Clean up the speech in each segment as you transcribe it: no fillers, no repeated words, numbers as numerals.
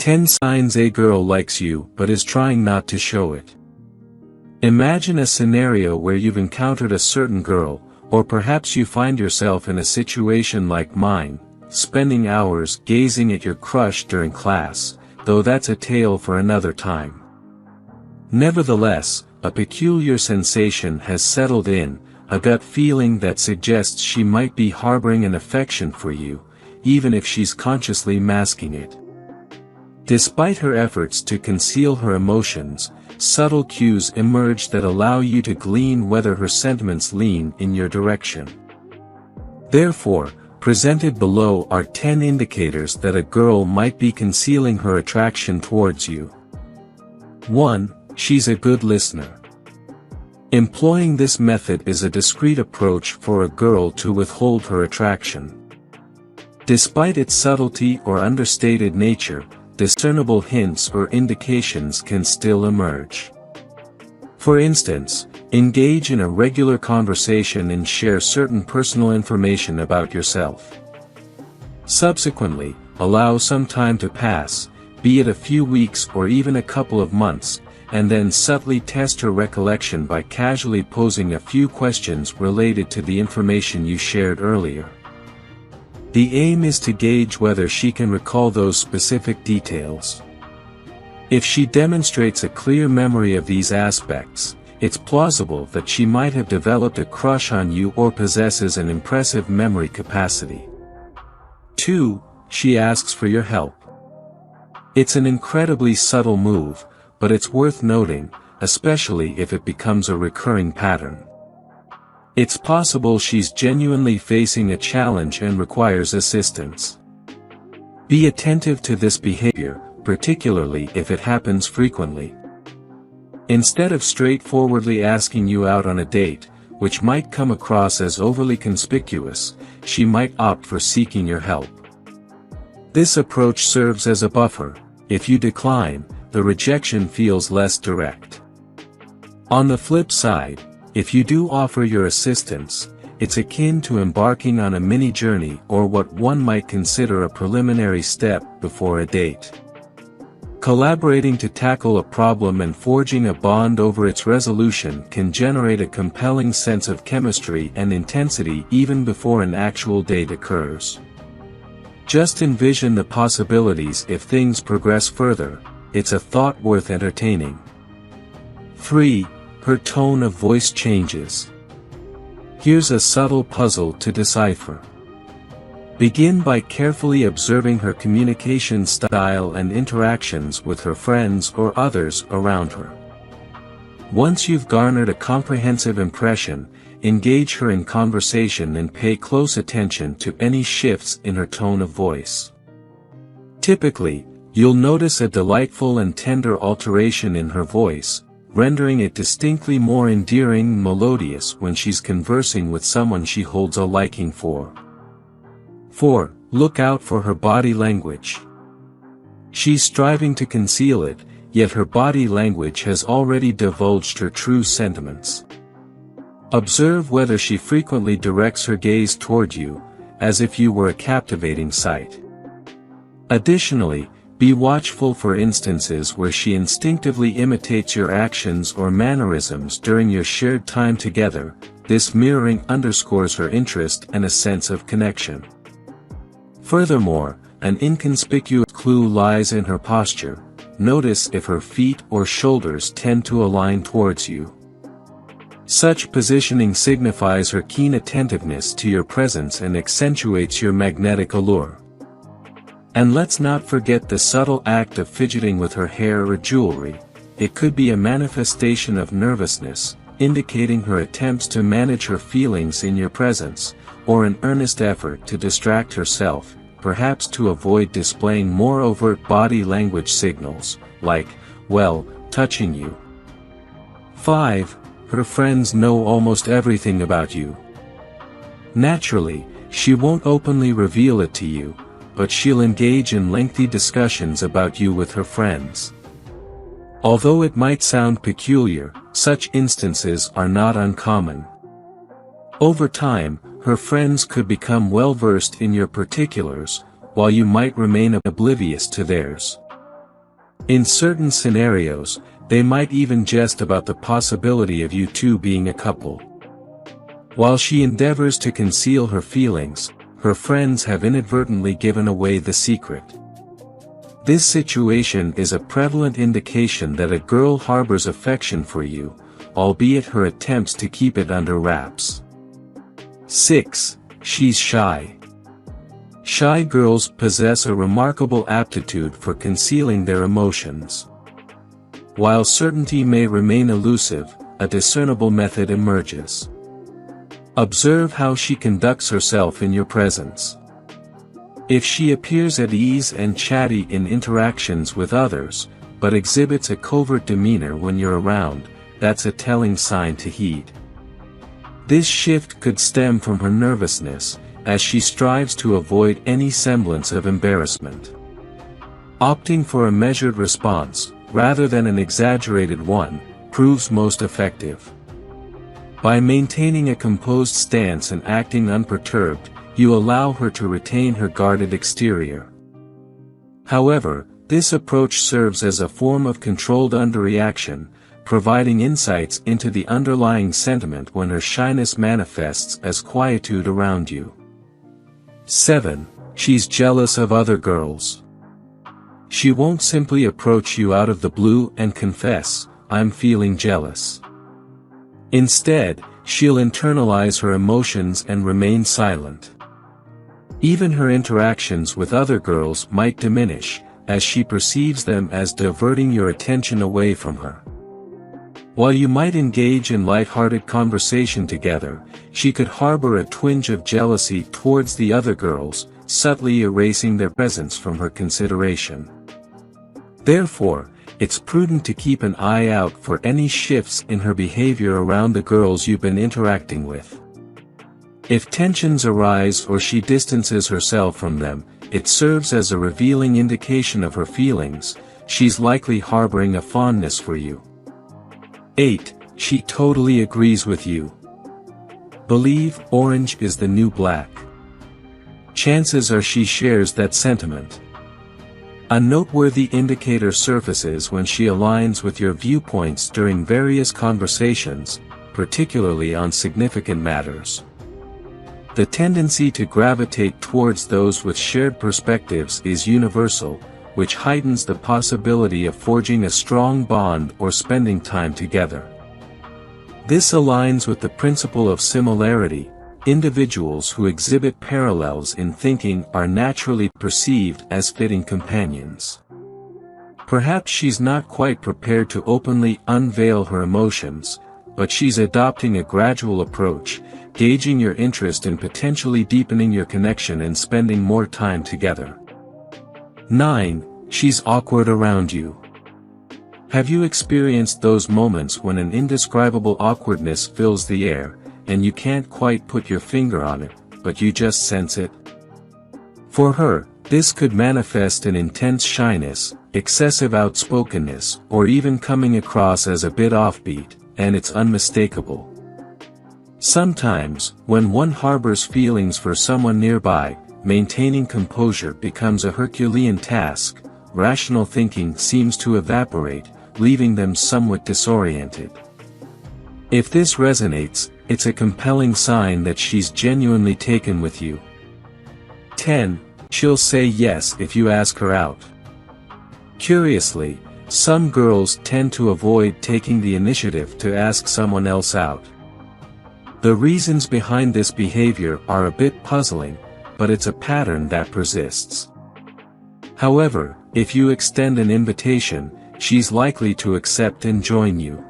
10 signs a girl likes you but is trying not to show it. Imagine a scenario where you've encountered a certain girl, or perhaps you find yourself in a situation like mine, spending hours gazing at your crush during class, though that's a tale for another time. Nevertheless, a peculiar sensation has settled in, a gut feeling that suggests she might be harboring an affection for you, even if she's consciously masking it. Despite her efforts to conceal her emotions, subtle cues emerge that allow you to glean whether her sentiments lean in your direction. Therefore, presented below are 10 indicators that a girl might be concealing her attraction towards you. 1. She's a good listener. Employing this method is a discreet approach for a girl to withhold her attraction. Despite its subtlety or understated nature, discernible hints or indications can still emerge. For instance, engage in a regular conversation and share certain personal information about yourself. Subsequently, allow some time to pass, be it a few weeks or even a couple of months, and then subtly test her recollection by casually posing a few questions related to the information you shared earlier. The aim is to gauge whether she can recall those specific details. If she demonstrates a clear memory of these aspects, it's plausible that she might have developed a crush on you or possesses an impressive memory capacity. 2. She asks for your help. It's an incredibly subtle move, but it's worth noting, especially if it becomes a recurring pattern. It's possible she's genuinely facing a challenge and requires assistance. Be attentive to this behavior, particularly if it happens frequently. Instead of straightforwardly asking you out on a date, which might come across as overly conspicuous, she might opt for seeking your help. This approach serves as a buffer. If you decline, the rejection feels less direct. On the flip side, if you do offer your assistance, it's akin to embarking on a mini journey or what one might consider a preliminary step before a date. Collaborating to tackle a problem and forging a bond over its resolution can generate a compelling sense of chemistry and intensity even before an actual date occurs. Just envision the possibilities if things progress further. It's a thought worth entertaining. 3. Her tone of voice changes. Here's a subtle puzzle to decipher. Begin by carefully observing her communication style and interactions with her friends or others around her. Once you've garnered a comprehensive impression, engage her in conversation and pay close attention to any shifts in her tone of voice. Typically, you'll notice a delightful and tender alteration in her voice, rendering it distinctly more endearing and melodious when she's conversing with someone she holds a liking for. 4. Look out for her body language. She's striving to conceal it, yet her body language has already divulged her true sentiments. Observe whether she frequently directs her gaze toward you, as if you were a captivating sight. Additionally, be watchful for instances where she instinctively imitates your actions or mannerisms during your shared time together. This mirroring underscores her interest and a sense of connection. Furthermore, an inconspicuous clue lies in her posture. Notice if her feet or shoulders tend to align towards you. Such positioning signifies her keen attentiveness to your presence and accentuates your magnetic allure. And let's not forget the subtle act of fidgeting with her hair or jewelry. It could be a manifestation of nervousness, indicating her attempts to manage her feelings in your presence, or an earnest effort to distract herself, perhaps to avoid displaying more overt body language signals, like, well, touching you. 5. Her friends know almost everything about you. Naturally, she won't openly reveal it to you, but she'll engage in lengthy discussions about you with her friends. Although it might sound peculiar, such instances are not uncommon. Over time, her friends could become well versed in your particulars, while you might remain oblivious to theirs. In certain scenarios, they might even jest about the possibility of you two being a couple. While she endeavors to conceal her feelings, her friends have inadvertently given away the secret. This situation is a prevalent indication that a girl harbors affection for you, albeit her attempts to keep it under wraps. 6. She's shy. Shy girls possess a remarkable aptitude for concealing their emotions. While certainty may remain elusive, a discernible method emerges. Observe how she conducts herself in your presence. If she appears at ease and chatty in interactions with others, but exhibits a covert demeanor when you're around, that's a telling sign to heed. This shift could stem from her nervousness, as she strives to avoid any semblance of embarrassment. Opting for a measured response, rather than an exaggerated one, proves most effective. By maintaining a composed stance and acting unperturbed, you allow her to retain her guarded exterior. However, this approach serves as a form of controlled underreaction, providing insights into the underlying sentiment when her shyness manifests as quietude around you. 7. She's jealous of other girls. She won't simply approach you out of the blue and confess, "I'm feeling jealous." Instead, she'll internalize her emotions and remain silent. Even her interactions with other girls might diminish, as she perceives them as diverting your attention away from her. While you might engage in light-hearted conversation together, she could harbor a twinge of jealousy towards the other girls, subtly erasing their presence from her consideration. Therefore, it's prudent to keep an eye out for any shifts in her behavior around the girls you've been interacting with. If tensions arise or she distances herself from them, it serves as a revealing indication of her feelings. She's likely harboring a fondness for you. 8. She totally agrees with you. Believe orange is the new black. Chances are she shares that sentiment. A noteworthy indicator surfaces when she aligns with your viewpoints during various conversations, particularly on significant matters. The tendency to gravitate towards those with shared perspectives is universal, which heightens the possibility of forging a strong bond or spending time together. This aligns with the principle of similarity. Individuals who exhibit parallels in thinking are naturally perceived as fitting companions. Perhaps she's not quite prepared to openly unveil her emotions, but she's adopting a gradual approach, gauging your interest in potentially deepening your connection and spending more time together. 9. She's awkward around you. Have you experienced those moments when an indescribable awkwardness fills the air, and you can't quite put your finger on it, but you just sense it? For her, this could manifest in intense shyness, excessive outspokenness, or even coming across as a bit offbeat, and it's unmistakable. Sometimes, when one harbors feelings for someone nearby, maintaining composure becomes a Herculean task. Rational thinking seems to evaporate, leaving them somewhat disoriented. If this resonates, it's a compelling sign that she's genuinely taken with you. 10. She'll say yes if you ask her out. Curiously, some girls tend to avoid taking the initiative to ask someone else out. The reasons behind this behavior are a bit puzzling, but it's a pattern that persists. However, if you extend an invitation, she's likely to accept and join you.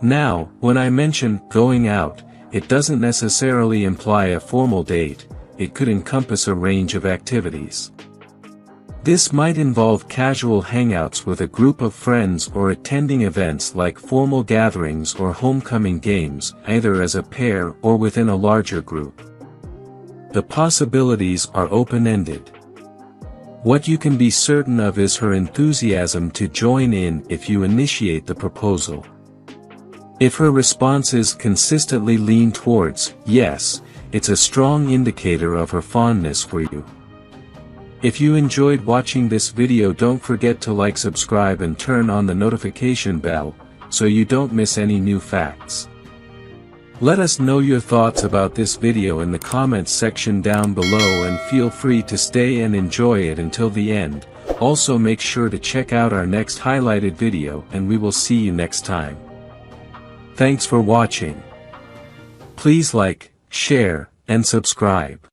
Now, when I mention going out, it doesn't necessarily imply a formal date. It could encompass a range of activities. This might involve casual hangouts with a group of friends or attending events like formal gatherings or homecoming games, either as a pair or within a larger group. The possibilities are open-ended. What you can be certain of is her enthusiasm to join in if you initiate the proposal. If her responses consistently lean towards yes, it's a strong indicator of her fondness for you. If you enjoyed watching this video, don't forget to like, subscribe and turn on the notification bell, so you don't miss any new facts. Let us know your thoughts about this video in the comments section down below, and feel free to stay and enjoy it until the end. Also make sure to check out our next highlighted video, and we will see you next time. Thanks for watching. Please like, share, and subscribe.